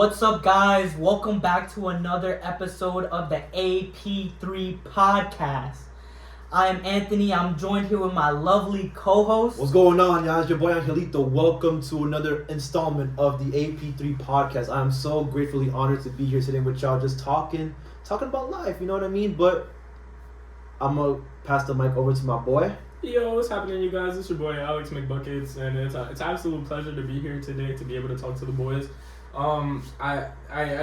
What's up, guys? Welcome back to another episode of the Ap3 Podcast. I am Anthony. I'm joined here with my lovely co-host. What's going on, y'all? It's your boy Angelito. Welcome to another installment of the Ap3 Podcast. I'm so gratefully honored to be here today with y'all, just talking about life, you know what I mean? But I'm going to pass the mic over to my boy. Yo, what's happening, you guys? It's your boy Alex McBuckets, and it's an absolute pleasure to be here today to be able to talk to the boys. I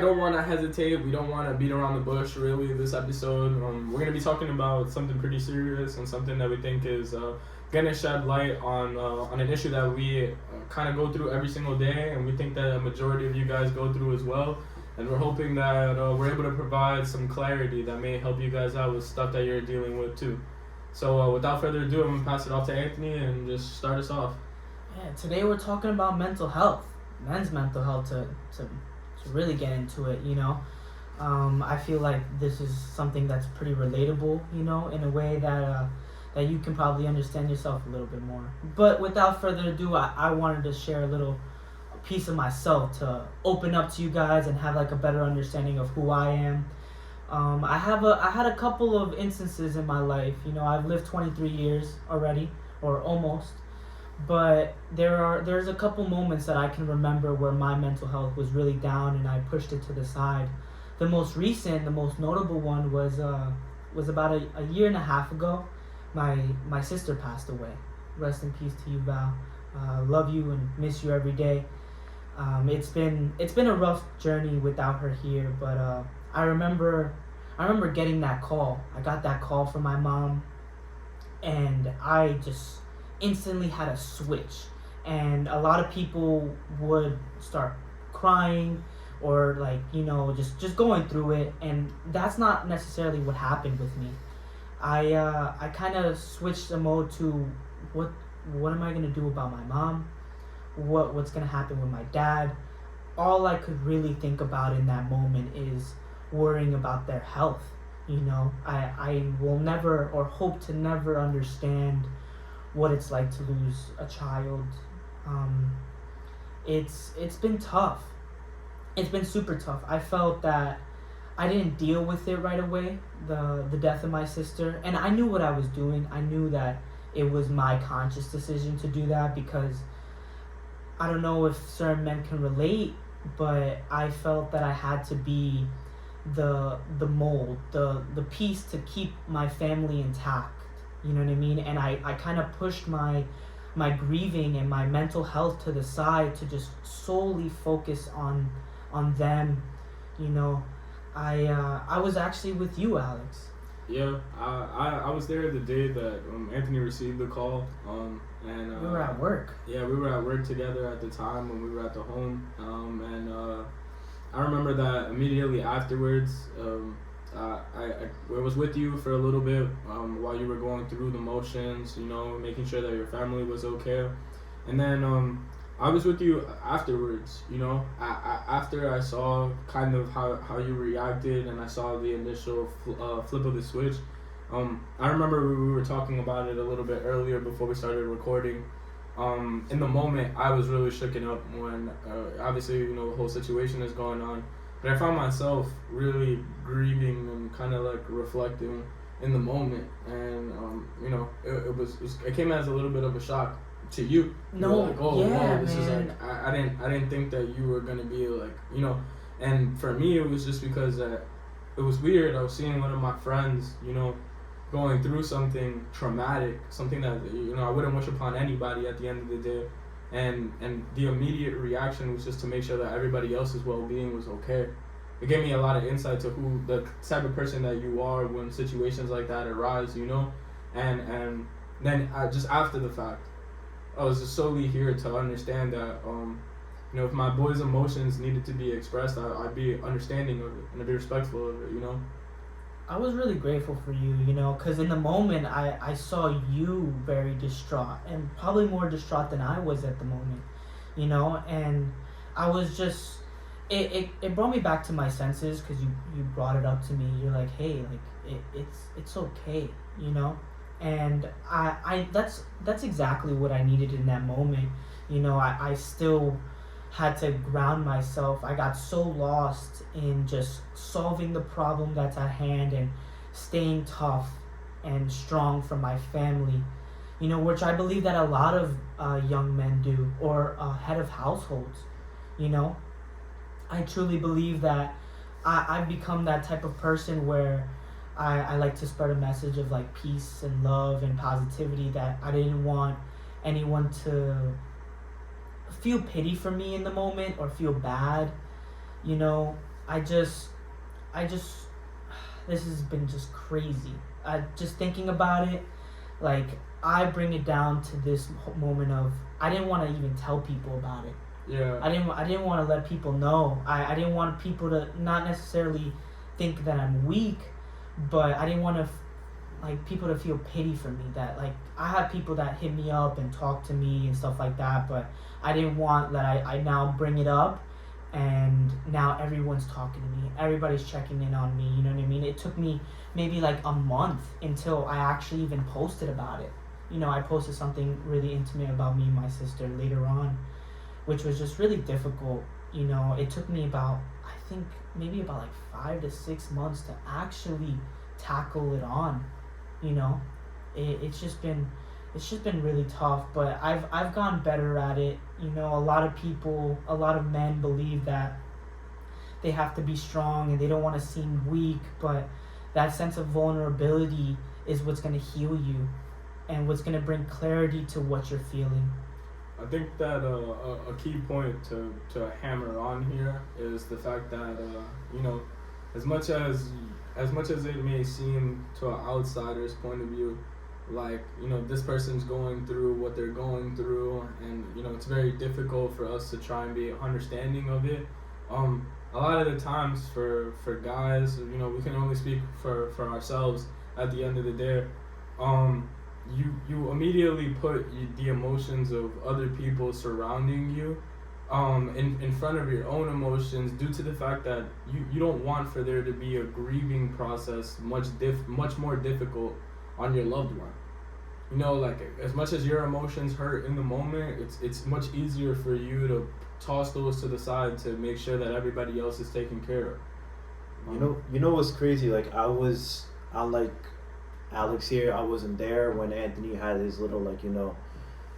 don't want to hesitate. We don't want to beat around the bush, really, this episode. We're going to be talking about something pretty serious and something that we think is going to shed light on an issue that we kind of go through every single day, and we think that a majority of you guys go through as well. And we're hoping that we're able to provide some clarity that may help you guys out with stuff that you're dealing with, too. So without further ado, I'm going to pass it off to Anthony and just start us off. Yeah, today we're talking about mental health. Men's mental health to really get into it, you know. I feel like this is something that's pretty relatable, you know, in a way that you can probably understand yourself a little bit more. But without further ado, I wanted to share a piece of myself to open up to you guys and have like a better understanding of who I am. I had a couple of instances in my life, you know. I've lived 23 years already, or almost. But there's a couple moments that I can remember where my mental health was really down and I pushed it to the side. The most notable one was about a year and a half ago. My sister passed away. Rest in peace to you, Val. Love you and miss you every day. It's been a rough journey without her here, but I remember getting that call. I got that call from my mom, and I just instantly had a switch, and a lot of people would start crying or like, you know, just going through it, and that's not necessarily what happened with me. I kind of switched the mode to what am I gonna do about my mom, what's gonna happen with my dad. All I could really think about in that moment is worrying about their health. You know, I will never, or hope to never, understand what it's like to lose a child. It's been tough. It's been super tough. I felt that I didn't deal with it right away, the death of my sister, and I knew what I was doing. I knew that it was my conscious decision to do that, because I don't know if certain men can relate, but I felt that I had to be the mold, the piece to keep my family intact. You know what I mean? And I kind of pushed my grieving and my mental health to the side to just solely focus on them. You know, I was actually with you, Alex. Yeah, I was there the day that Anthony received the call, and we were at work. Yeah, we were at work together at the time when we were at the home, and I remember that immediately afterwards. I was with you for a little bit while you were going through the motions, you know, making sure that your family was okay. And then I was with you afterwards, you know, after I saw kind of how you reacted, and I saw the initial flip of the switch. I remember we were talking about it a little bit earlier before we started recording. In the moment, I was really shooken up when obviously, you know, the whole situation is going on. But I found myself really grieving and kind of like reflecting in the moment, and you know, it came as a little bit of a shock to you. No, you were like, oh, yeah, whoa, this man. is like I didn't think that you were gonna be like, you know, and for me it was just because it was weird. I was seeing one of my friends, you know, going through something traumatic, something that, you know, I wouldn't wish upon anybody at the end of the day. And the immediate reaction was just to make sure that everybody else's well-being was okay. It gave me a lot of insight to who the type of person that you are when situations like that arise, you know. And then just after the fact, I was just solely here to understand that, you know, if my boy's emotions needed to be expressed, I'd be understanding of it and I'd be respectful of it, you know. I was really grateful for you, you know, because in the moment I saw you very distraught, and probably more distraught than I was at the moment, you know, and I was just, it brought me back to my senses, because you brought it up to me. You're like, hey, like, it's okay, you know, and I that's exactly what I needed in that moment, you know. I still had to ground myself. I got so lost in just solving the problem that's at hand and staying tough and strong for my family, which I believe that a lot of young men do, or head of households. I truly believe that I've become that type of person where I like to spread a message of like peace and love and positivity, that I didn't want anyone to feel pity for me in the moment or feel bad. I just this has been just crazy. Just thinking about it, like, I bring it down to this moment of I didn't want to even tell people about it. Yeah. I didn't want to let people know. I didn't want people to not necessarily think that I'm weak, but I didn't want to people to feel pity for me. That like I had people that hit me up and talk to me and stuff like that, but I didn't want that I now bring it up and now everyone's talking to me. Everybody's checking in on me, you know what I mean? It took me maybe like a month until I actually even posted about it. I posted something really intimate about me and my sister later on, which was just really difficult. It took me about, I think, maybe about like 5 to 6 months to actually tackle it on. It's just been really tough, but I've gotten better at it. A lot of men believe that they have to be strong and they don't want to seem weak, but that sense of vulnerability is what's going to heal you and what's going to bring clarity to what you're feeling. I think that a key point to hammer on here is the fact that as much as it may seem to an outsider's point of view, like this person's going through what they're going through, and it's very difficult for us to try and be understanding of it. A lot of the times for guys, we can only speak for ourselves. At the end of the day, you immediately put the emotions of other people surrounding you in front of your own emotions, due to the fact that you don't want for there to be a grieving process much more difficult on your loved one. Like, as much as your emotions hurt in the moment, it's much easier for you to toss those to the side to make sure that everybody else is taken care of. You know what's crazy? Like, unlike Alex here, I wasn't there when Anthony had his little,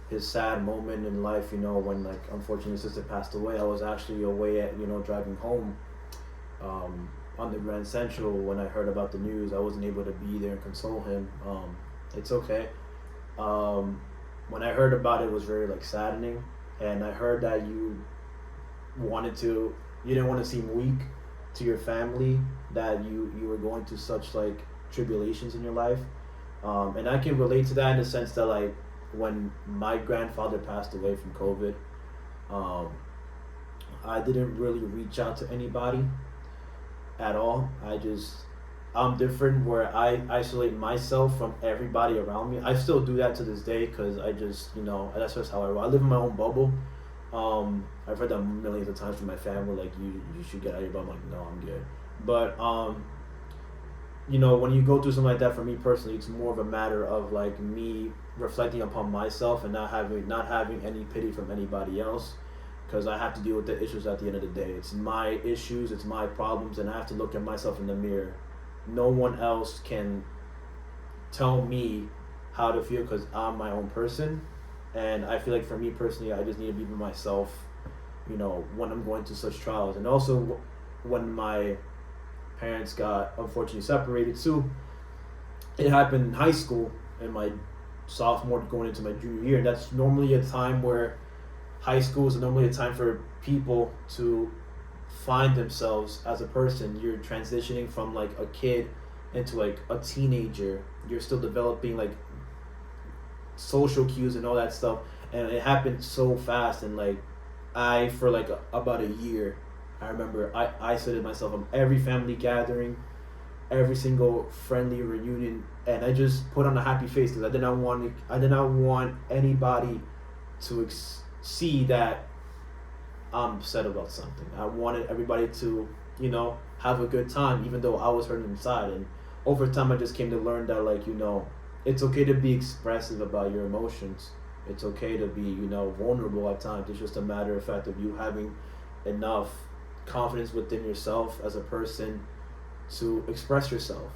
his sad moment in life, when, unfortunately his sister passed away. I was actually away at, driving home on the Grand Central when I heard about the news. I wasn't able to be there and console him. It's okay. When I heard about it, it was very, saddening. And I heard that you didn't want to seem weak to your family, that you were going through such, tribulations in your life. And I can relate to that in the sense that, when my grandfather passed away from COVID, I didn't really reach out to anybody at all. I'm different, where I isolate myself from everybody around me. I still do that to this day, because I just, that's just how I roll. I live in my own bubble. I've heard that millions of times from my family, you should get out of your bubble. I'm like, no, I'm good. But when you go through something like that, for me personally, it's more of a matter of me reflecting upon myself and not having any pity from anybody else, because I have to deal with the issues at the end of the day. It's my issues, it's my problems, and I have to look at myself in the mirror. No one else can tell me how to feel, because I'm my own person. And I feel like for me personally, I just need to be with myself, when I'm going through such trials. And also when my parents got unfortunately separated too, it happened in high school, in my sophomore going into my junior year. That's normally a time where high school is normally a time for people to find themselves as a person. You're transitioning from a kid into a teenager. You're still developing social cues and all that stuff, and it happened so fast. And I, for about a year, I remember I isolated myself from every family gathering, every single friendly reunion, and I just put on a happy face, because I did not want anybody to see that I'm upset about something. I wanted everybody to, have a good time, even though I was hurting inside. And over time, I just came to learn that, it's okay to be expressive about your emotions. It's okay to be, vulnerable at times. It's just a matter of fact of you having enough confidence within yourself as a person to express yourself.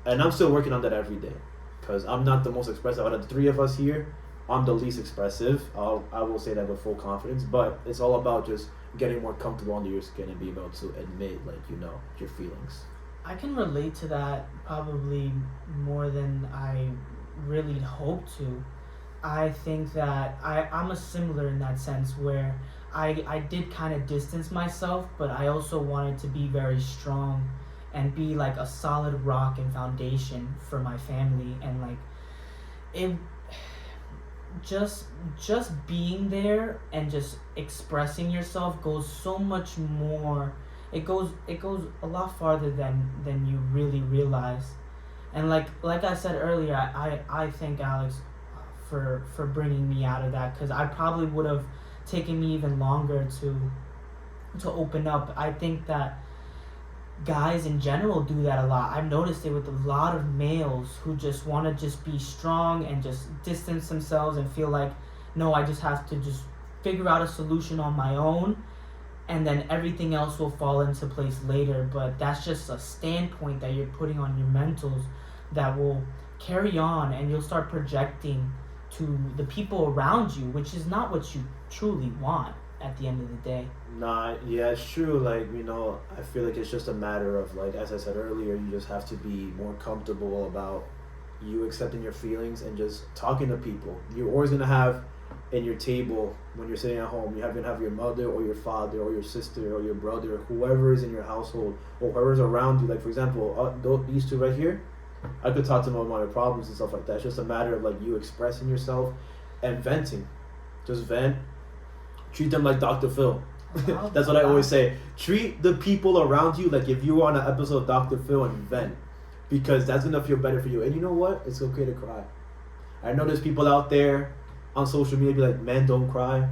And I'm still working on that every day, because I'm not the most expressive out of the three of us here. I'm the least expressive. I will say that with full confidence. But it's all about just getting more comfortable under your skin and being able to admit, your feelings. I can relate to that probably more than I really hope to. I think that I'm a similar in that sense where I did kind of distance myself, but I also wanted to be very strong and be like a solid rock and foundation for my family, and like it just being there and just expressing yourself goes so much more. It goes a lot farther than you really realize. And like I said earlier, I thank Alex for bringing me out of that, because I probably would have taken me even longer to open up. I think that guys in general do that a lot. I've noticed it with a lot of males who just want to just be strong and just distance themselves and feel like, no, I just have to just figure out a solution on my own, and then everything else will fall into place later. But that's just a standpoint that you're putting on your mentals that will carry on, and you'll start projecting to the people around you, which is not what you truly want at the end of the day. Nah, yeah, it's true. I feel like it's just a matter of, as I said earlier, you just have to be more comfortable about you accepting your feelings and just talking to people. You're always going to have in your table, when you're sitting at home, you're going to have your mother or your father or your sister or your brother, whoever is in your household or whoever's around you. Like, for example, these two right here, I could talk to them about my problems and stuff like that. It's just a matter of, you expressing yourself and venting. Just vent. Treat them like Dr. Phil. That's what I always say. Treat the people around you like if you were on an episode of Dr. Phil and vent, because that's going to feel better for you. And you know what? It's okay to cry. I know there's people out there on social media be like, men don't cry.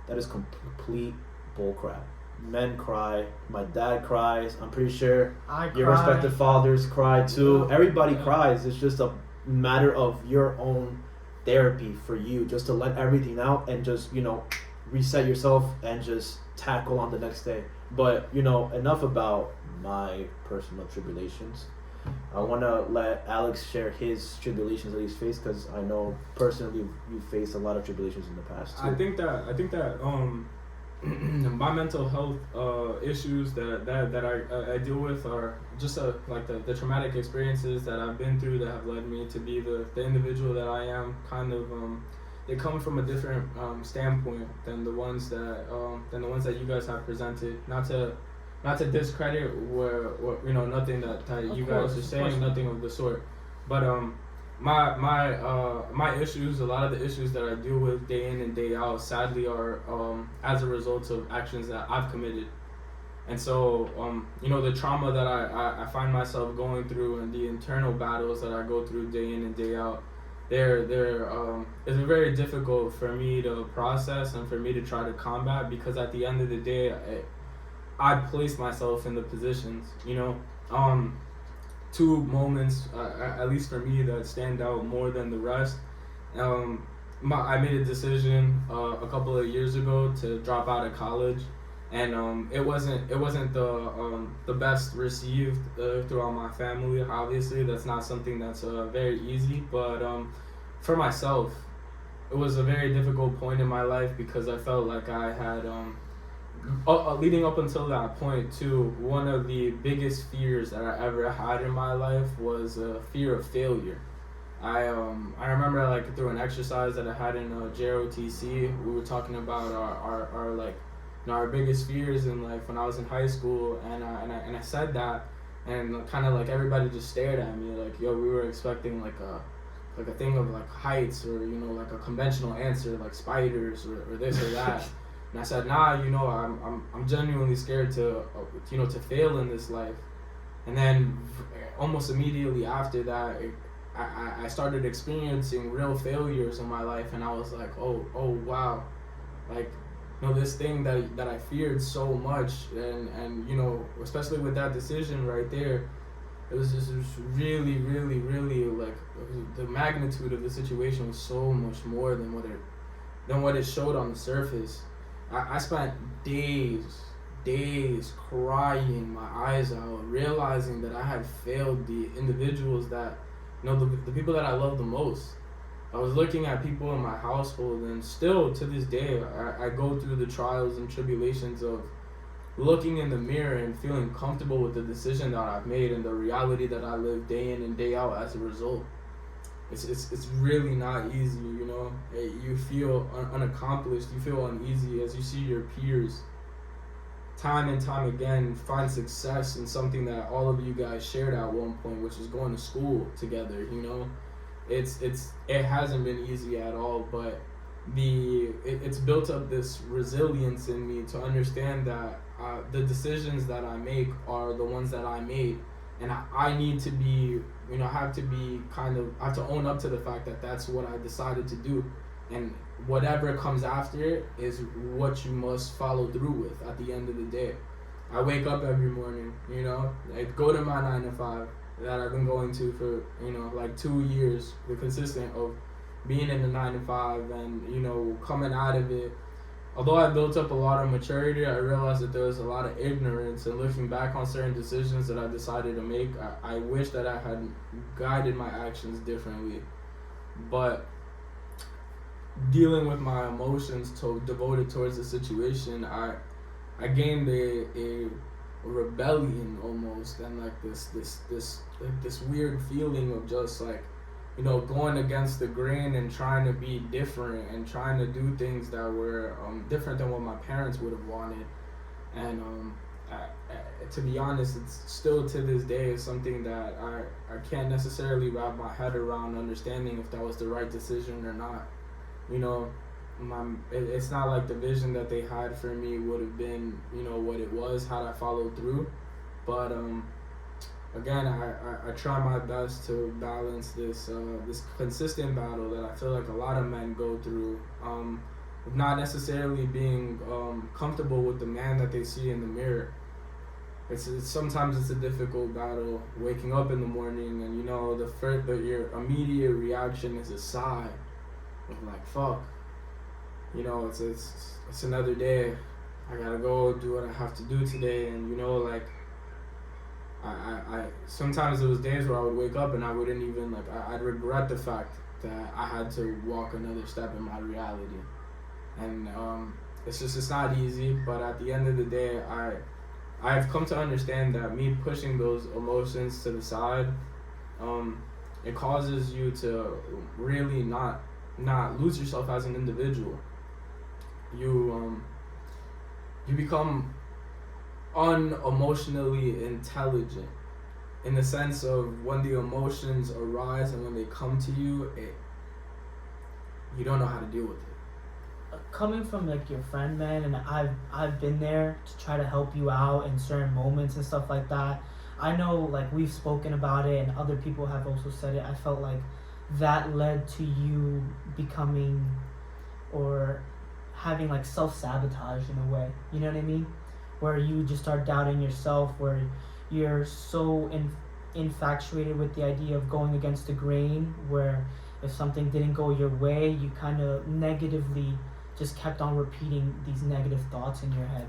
That is complete bullcrap. Men cry. My dad cries. I'm pretty sure your respective fathers cry too. Everybody cries. It's just a matter of your own therapy for you, just to let everything out and just, reset yourself and just tackle on the next day. But, enough about my personal tribulations. I want to let Alex share his tribulations that he's faced, because I know personally you faced a lot of tribulations in the past too. I think that my mental health issues that I deal with are just the traumatic experiences that I've been through that have led me to be the individual that I am. Kind of they come from a different standpoint than the ones that you guys have presented. Not to discredit where nothing that you guys are saying, nothing of the sort, but my issues, a lot of the issues that I deal with day in and day out, sadly are as a result of actions that I've committed. And so the trauma that I find myself going through and the internal battles that I go through day in and day out, it's very difficult for me to process and for me to try to combat, because at the end of the day I place myself in the positions, two moments, at least for me, that stand out more than the rest. I made a decision a couple of years ago to drop out of college, and it wasn't the best received throughout my family. Obviously, that's not something that's very easy, but for myself, it was a very difficult point in my life, because I felt like I had leading up until that point too, one of the biggest fears that I ever had in my life was a fear of failure. I remember through an exercise that I had in JROTC, we were talking about our biggest fears in life when I was in high school, and I said that, and kind of everybody just stared at me like, yo, we were expecting a thing of heights, or a conventional answer like spiders or this or that. And I said, nah, I'm genuinely scared to fail in this life. And then almost immediately after that, I started experiencing real failures in my life, and I was like, oh wow, this thing that I feared so much, and especially with that decision right there, it was just really, really, really like the magnitude of the situation was so much more than what it showed on the surface. I spent days crying my eyes out, realizing that I had failed the individuals that, the people that I love the most. I was looking at people in my household, and still to this day, I go through the trials and tribulations of looking in the mirror and feeling comfortable with the decision that I've made and the reality that I live day in and day out as a result. It's really not easy, You feel unaccomplished, you feel uneasy as you see your peers time and time again find success in something that all of you guys shared at one point, which is going to school together, It hasn't been easy at all, but it's built up this resilience in me to understand that the decisions that I make are the ones that I made, and I need to be, I have to own up to the fact that that's what I decided to do, and whatever comes after it is what you must follow through with at the end of the day. I wake up every morning, I go to my 9 to 5 that I've been going to for, like 2 years, the consistent of being in the 9 to 5 and, coming out of it. Although I built up a lot of maturity, I realized that there was a lot of ignorance, and looking back on certain decisions that I decided to make, I wish that I had guided my actions differently. But dealing with my emotions devoted towards the situation, I gained a rebellion almost, and like this weird feeling of just like, going against the grain and trying to be different and trying to do things that were different than what my parents would have wanted. And to be honest, it's still to this day something that I can't necessarily wrap my head around understanding if that was the right decision or not. It's not like the vision that they had for me would have been, what it was had I followed through. But again, I try my best to balance this consistent battle that I feel like a lot of men go through, of not necessarily being comfortable with the man that they see in the mirror. Sometimes it's a difficult battle waking up in the morning and your immediate reaction is a sigh of like, fuck, it's another day, I gotta go do what I have to do today. And like I sometimes there was days where I would wake up and I wouldn't even I'd regret the fact that I had to walk another step in my reality. And it's not easy, but at the end of the day, I've come to understand that me pushing those emotions to the side, it causes you to really not lose yourself as an individual. You become unemotionally intelligent, in the sense of when the emotions arise and when they come to you, you don't know how to deal with it. Coming from like your friend, man, and I've been there to try to help you out in certain moments and stuff like that. I know, like, we've spoken about it and other people have also said it. I felt like that led to you becoming or having like self-sabotage in a way, you know what I mean? Where you just start doubting yourself, where you're so infatuated with the idea of going against the grain, where if something didn't go your way, you kind of negatively just kept on repeating these negative thoughts in your head,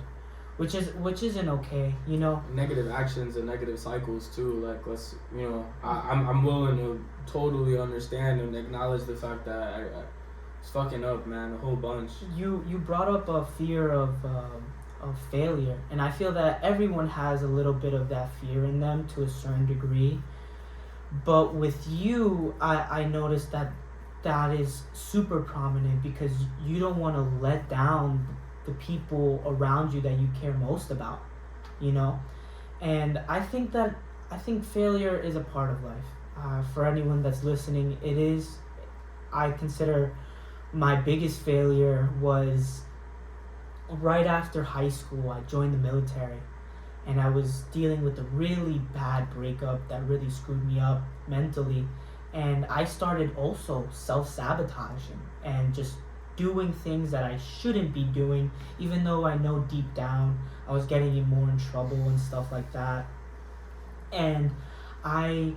which isn't okay, Negative actions and negative cycles too. Like, let's, I'm willing to totally understand and acknowledge the fact that I was fucking up, man, a whole bunch. You brought up a fear of failure, and I feel that everyone has a little bit of that fear in them to a certain degree. But with you, I noticed that is super prominent because you don't want to let down the people around you that you care most about, And I think failure is a part of life. For anyone that's listening, it is. I consider my biggest failure was right after high school. I joined the military, and I was dealing with a really bad breakup that really screwed me up mentally. And I started also self-sabotaging and just doing things that I shouldn't be doing, even though I know deep down I was getting in more in trouble and stuff like that. And I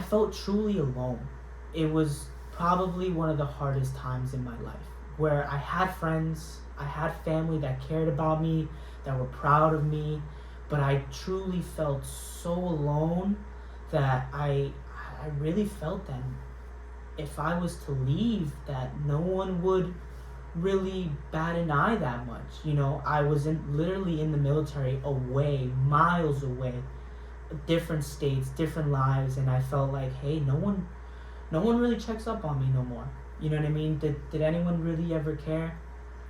felt truly alone. It was probably one of the hardest times in my life, where I had friends, I had family that cared about me, that were proud of me, but I truly felt so alone that I really felt that if I was to leave, that no one would really bat an eye that much. You know, I was literally in the military, away, miles away, different states, different lives, and I felt like, hey, no one really checks up on me no more. You know what I mean? Did anyone really ever care?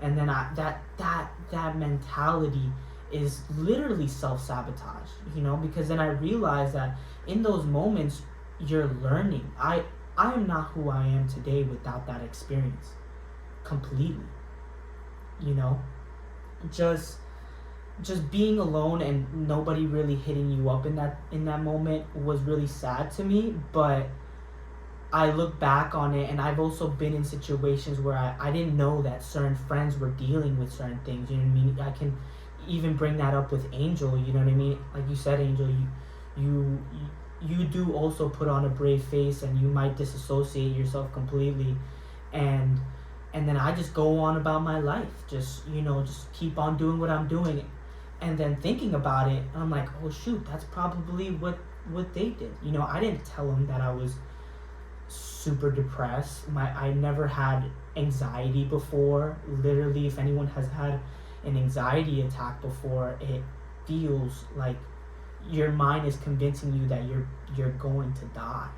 And then that mentality is literally self-sabotage, you know, because then I realized that in those moments you're learning. I am not who I am today without that experience. Completely. You know? Just being alone and nobody really hitting you up in that moment was really sad to me, but I look back on it, and I've also been in situations where I didn't know that certain friends were dealing with certain things, you know what I mean? I can even bring that up with Angel, you know what I mean? Like you said, Angel, you do also put on a brave face, and you might disassociate yourself completely, and then I just go on about my life, just keep on doing what I'm doing, and then thinking about it, I'm like, oh shoot, that's probably what they did. You know, I didn't tell them that I was super depressed. I never had anxiety before. Literally, if anyone has had an anxiety attack before, it feels like your mind is convincing you that you're going to die.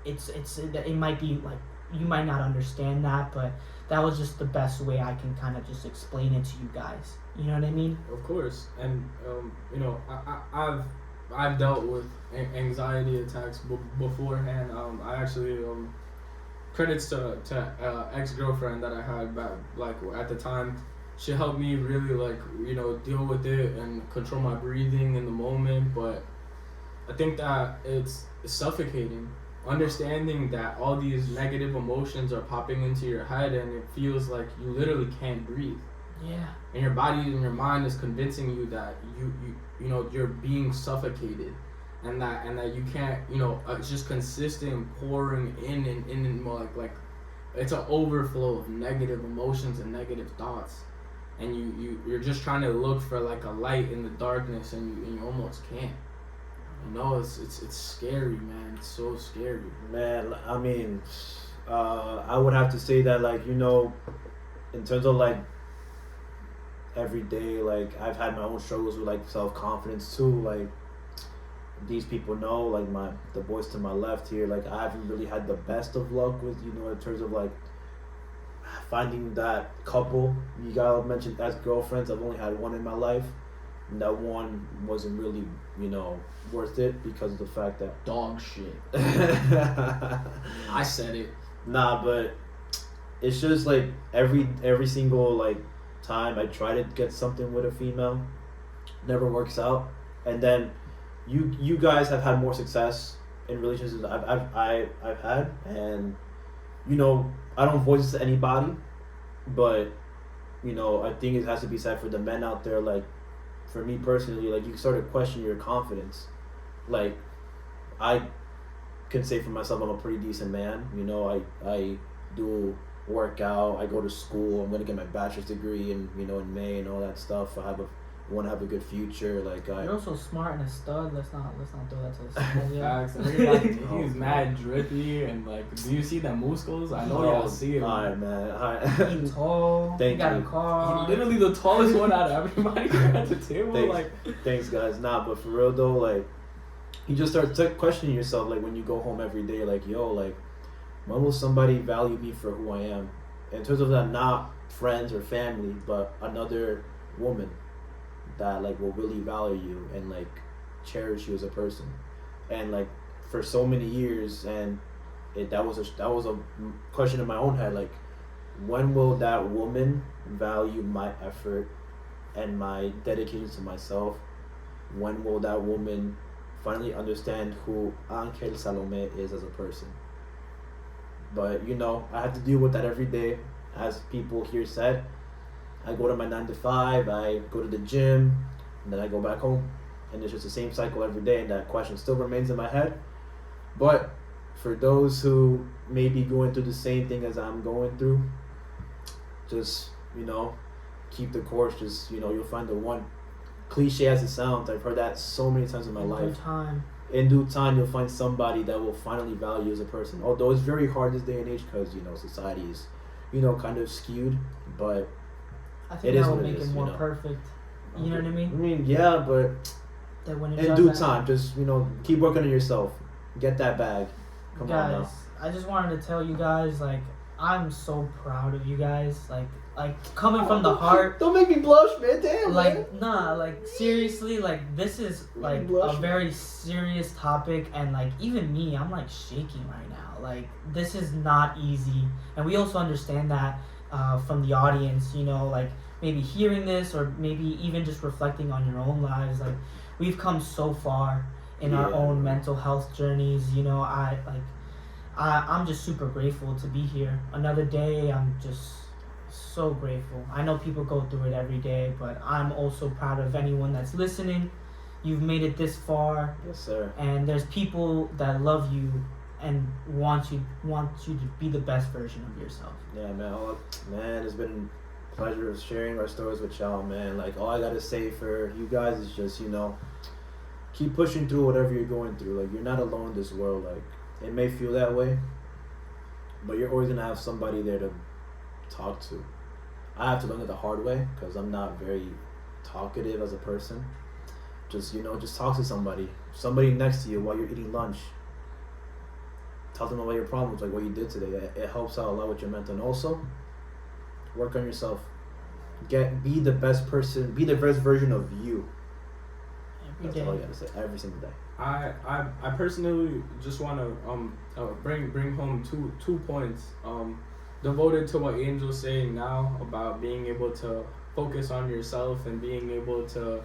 It might be like, you might not understand that, but that was just the best way I can kind of just explain it to you guys. You know what I mean? Of course, and I've dealt with anxiety attacks beforehand. I actually credits to ex-girlfriend that I had back, like, at the time. She helped me really, deal with it and control my breathing in the moment. But I think that it's suffocating, understanding that all these negative emotions are popping into your head, and it feels like you literally can't breathe. Yeah. And your body and your mind is convincing you that you're being suffocated, and that you can't, it's just consistent pouring in and more like it's an overflow of negative emotions and negative thoughts, and you're just trying to look for like a light in the darkness, and you almost can't. It's scary, man. It's so scary, man. I mean, I would have to say that, like, in terms of like every day, like, I've had my own struggles with like self-confidence too. Like, these people know, like, the boys to my left here, like, I haven't really had the best of luck with, in terms of like finding that couple. You gotta mention as girlfriends. I've only had one in my life, and that one wasn't really, worth it because of the fact that dog shit. I said it. Nah, but it's just like every single like time I try to get something with a female, never works out. And then you guys have had more success in relationships I've had, and I don't voice this to anybody, but I think it has to be said for the men out there. Like, for me personally, like, you start to question your confidence. Like, I can say for myself, I'm a pretty decent man. I do work out, I go to school, I'm gonna get my bachelor's degree in May and all that stuff. I want to have a good future. Like, you're also smart and a stud. Let's not throw that to the side. He's mad drippy, and like, do you see the muscles? I know y'all see him. Alright, man. He's tall. Thank he got you. a car. He's literally the tallest one out of everybody here at the table. Thanks, guys. Nah, but for real though, like, you just start questioning yourself, like, when you go home every day, like, yo, like, when will somebody value me for who I am? In terms of that, not friends or family, but another woman that, like, will really value you and, like, cherish you as a person. And, like, for so many years, and that was a question in my own head, like, when will that woman value my effort and my dedication to myself? When will that woman finally understand who Angel Salome is as a person? But I have to deal with that every day. As people here said, I go to my 9 to 5, I go to the gym, and then I go back home. and it's just the same cycle every day, and that question still remains in my head. But for those who may be going through the same thing as I'm going through, just, keep the course. Just, you'll find the one. Cliche as it sounds, I've heard that so many times in my life. In due time, you'll find somebody that will finally value you as a person. Although it's very hard this day and age because, society is, kind of skewed. But I think that will make it more perfect. You know what I mean? I mean, yeah, but that when in due time, just, keep working on yourself. Get that bag. Come on now. I just wanted to tell you guys, like, I'm so proud of you guys. Like coming from the heart. Don't make me blush, man. Damn, like, man. Nah, like, seriously, like, this is, like, a very serious topic. And, like, even me, I'm, like, shaking right now. Like, this is not easy. And we also understand that from the audience, like, maybe hearing this or maybe even just reflecting on your own lives. Like, we've come so far in our own mental health journeys. I'm just super grateful to be here. Another day, I'm just so grateful. I know people go through it every day, but I'm also proud of anyone that's listening. You've made it this far. Yes, sir. And there's people that love you and want you to be the best version of yourself. Yeah, man. It's been a pleasure sharing our stories with y'all, man. Like, all I gotta say for you guys is just, keep pushing through whatever you're going through. Like, you're not alone in this world. Like, it may feel that way, but you're always gonna have somebody there to talk to. I have to learn it the hard way because I'm not very talkative as a person. Just talk to somebody next to you while you're eating lunch. Tell them about your problems, like what you did today. It helps out a lot with your mental. And also, work on yourself. Be the best person. Be the best version of you. That's all you gotta say every single day. I personally just want to bring home two points devoted to what Angel's saying now about being able to focus on yourself and being able to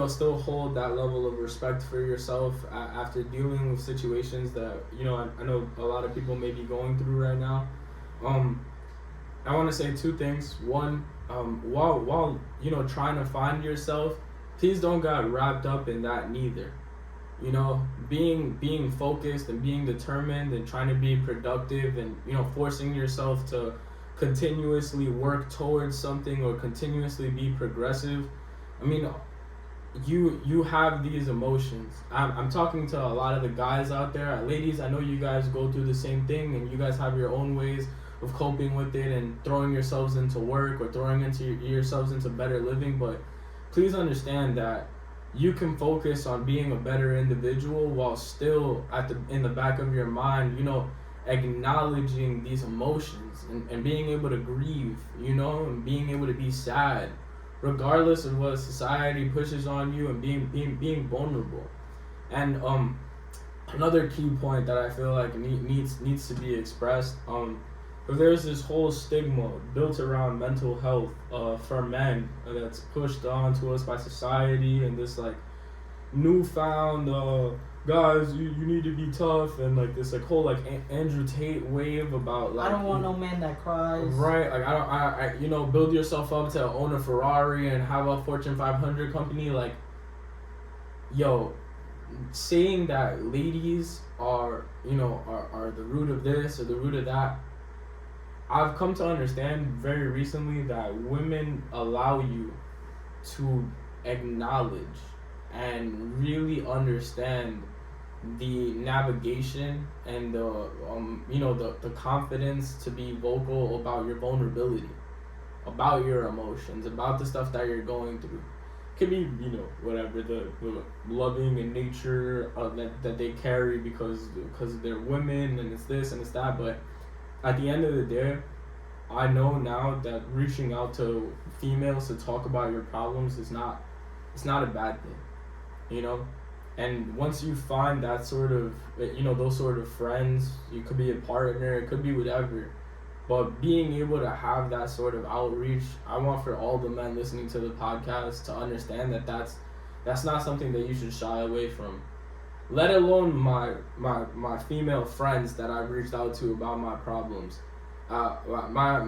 still hold that level of respect for yourself after dealing with situations that I know a lot of people may be going through right now. I want to say two things. One, while trying to find yourself, please don't get wrapped up in that neither. Being focused and being determined and trying to be productive and forcing yourself to continuously work towards something or continuously be progressive. I mean, you have these emotions. I'm talking to a lot of the guys out there. Ladies, I know you guys go through the same thing and you guys have your own ways of coping with it and throwing yourselves into work or throwing yourselves into better living, but please understand that you can focus on being a better individual while still in the back of your mind, acknowledging these emotions and being able to grieve, and being able to be sad, regardless of what society pushes on you, and being vulnerable. And another key point that I feel like needs to be expressed, there's this whole stigma built around mental health for men that's pushed on to us by society, and this like newfound guys, you need to be tough, and like this like whole like Andrew Tate wave about like I don't want no man that cries. Right, like I build yourself up to own a Ferrari and have a Fortune 500 company. Like, saying that ladies are the root of this or the root of that. I've come to understand very recently that women allow you to acknowledge and really understand the navigation and the confidence to be vocal about your vulnerability, about your emotions, about the stuff that you're going through. Could be whatever the loving in nature that they carry because they're women and it's this and it's that, but at the end of the day, I know now that reaching out to females to talk about your problems it's not a bad thing, and once you find that sort of those sort of friends, you could be a partner, it could be whatever, but being able to have that sort of outreach, I want for all the men listening to the podcast to understand that that's not something that you should shy away from. Let alone my female friends that I've reached out to about my problems. My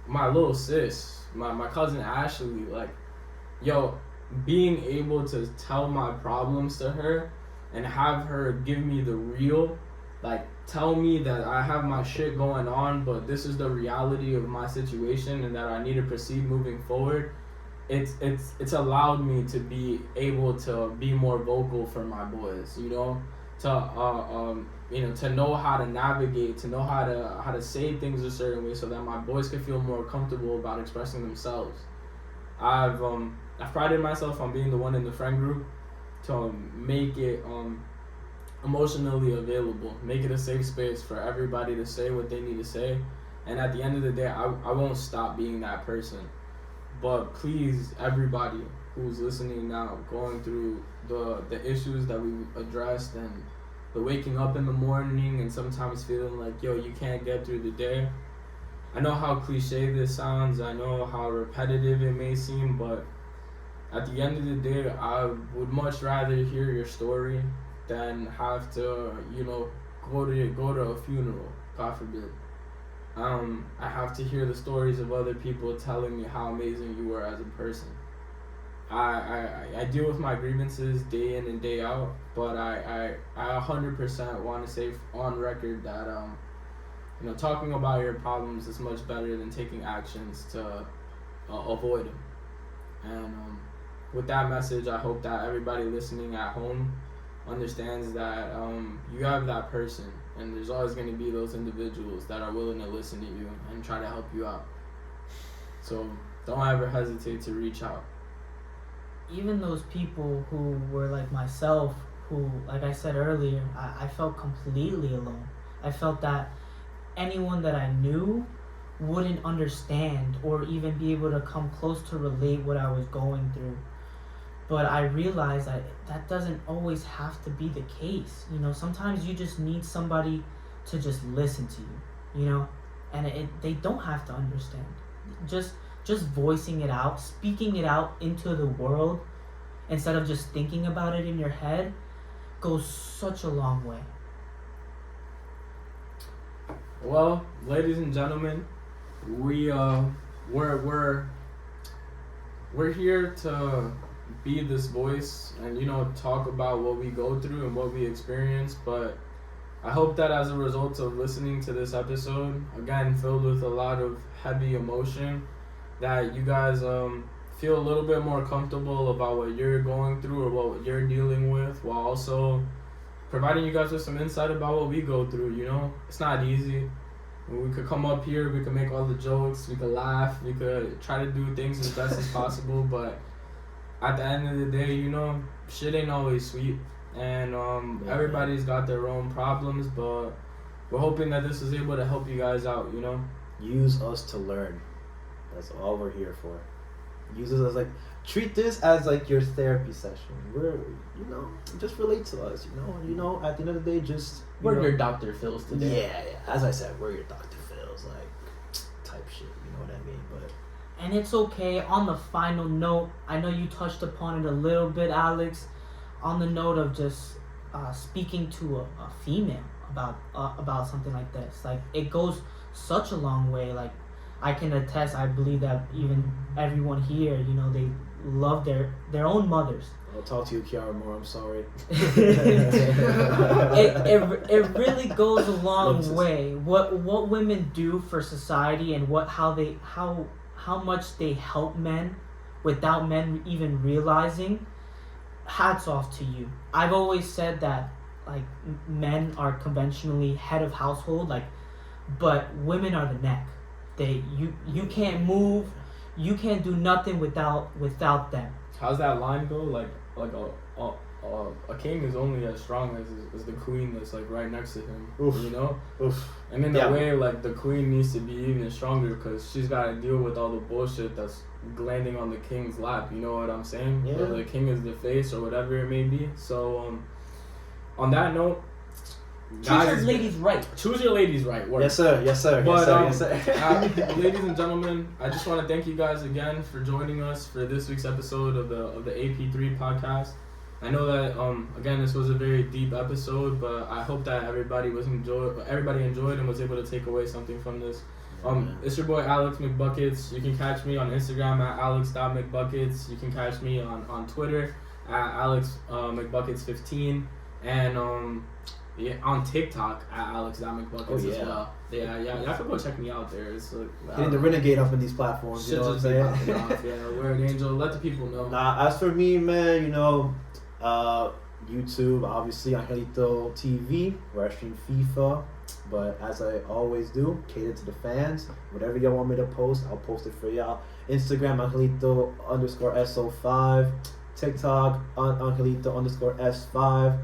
little sis, my cousin Ashley, like, being able to tell my problems to her and have her give me the real, like tell me that I have my shit going on, but this is the reality of my situation and that I need to proceed moving forward. It's allowed me to be able to be more vocal for my boys, you know, to know how to navigate, to know how to say things a certain way so that my boys can feel more comfortable about expressing themselves. I've prided myself on being the one in the friend group to make it emotionally available, make it a safe space for everybody to say what they need to say, and at the end of the day, I won't stop being that person. But please, everybody who's listening now, going through the issues that we addressed and the waking up in the morning and sometimes feeling like, yo, you can't get through the day. I know how cliche this sounds, I know how repetitive it may seem, but at the end of the day, I would much rather hear your story than have to, you know, go to a funeral, God forbid. I have to hear the stories of other people telling me how amazing you were as a person. I deal with my grievances day in and day out, but I 100% want to say on record that you know, talking about your problems is much better than taking actions to avoid them. And with that message, I hope that everybody listening at home understands that you have that person, and there's always going to be those individuals that are willing to listen to you and try to help you out. So don't ever hesitate to reach out. Even those people who were like myself, who, like I said earlier, I felt completely alone. I felt that anyone that I knew wouldn't understand or even be able to come close to relate what I was going through. But I realized that doesn't always have to be the case. You know, sometimes you just need somebody to just listen to you, you know, and they don't have to understand. Just voicing it out, speaking it out into the world instead of just thinking about it in your head goes such a long way. Well, ladies and gentlemen, we're here to be this voice and, you know, talk about what we go through and what we experience. But I hope that as a result of listening to this episode, again filled with a lot of heavy emotion, that you guys feel a little bit more comfortable about what you're going through or what you're dealing with, while also providing you guys with some insight about what we go through. You know, it's not easy. We could come up here, we could make all the jokes, we could laugh, we could try to do things as best as possible, but at the end of the day, you know, shit ain't always sweet, and everybody's got their own problems, but we're hoping that this is able to help you guys out, you know? Use us to learn. That's all we're here for. Use us as treat this as your therapy session. We're, you know, just relate to us, you know, at the end of the day, just, we're your Dr. Phil's today. Yeah, as I said, we're your Dr. Phil's, type shit, you know what I mean, but. And it's okay. On the final note, I know you touched upon it a little bit, Alex, on the note of just speaking to a female about something like this. It goes such a long way. I can attest, I believe that even everyone here, you know, they love their own mothers. I'll talk to you, Kiara, more. I'm sorry. it really goes a long way. What women do for society and how much they help men without men even realizing. Hats off to you. I've always said that men are conventionally head of household, but women are the neck. You can't move, you can't do nothing without them. How's that line go? A king is only as strong as the queen that's right next to him. Oof. You know. Oof. And in a way, the queen needs to be even stronger because she's got to deal with all the bullshit that's landing on the king's lap. You know what I'm saying? Yeah. Whether the king is the face or whatever it may be. So, on that note, choose your ladies right. Choose your ladies right. Word. Yes, sir. Yes, sir. But, yes, sir. Ladies and gentlemen, I just want to thank you guys again for joining us for this week's episode of the Ap3 Podcast. I know that again this was a very deep episode, but I hope that everybody enjoyed and was able to take away something from this. It's your boy Alex McBuckets. You can catch me on Instagram at alex.mcbuckets. You can catch me on Twitter at alex McBuckets15, and on TikTok at alex.mcbuckets as well. Yeah, y'all can go check me out there. It's hitting the renegade up in these platforms. You know what I'm saying? Yeah, we're an angel. Let the people know. Nah, as for me, man, you know, YouTube, obviously, Angelito TV, where I stream FIFA. But as I always do, cater to the fans. Whatever y'all want me to post, I'll post it for y'all. Instagram, Angelito_SO5. TikTok, Angelito_S5.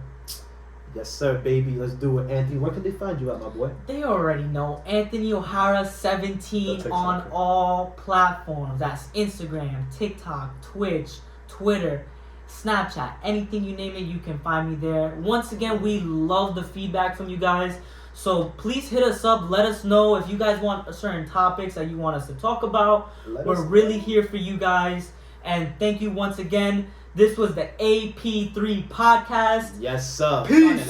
Yes, sir, baby. Let's do it. Anthony, where can they find you at, my boy? They already know. Anthony O'Hara 17 on all platforms. That's Instagram, TikTok, Twitch, Twitter, Snapchat. Anything you name it, you can find me there. Once again, we love the feedback from you guys. So please hit us up. Let us know if you guys want certain topics that you want us to talk about. We're really here for you guys. And thank you once again. This was the Ap3 Podcast. Yes, sir. Peace.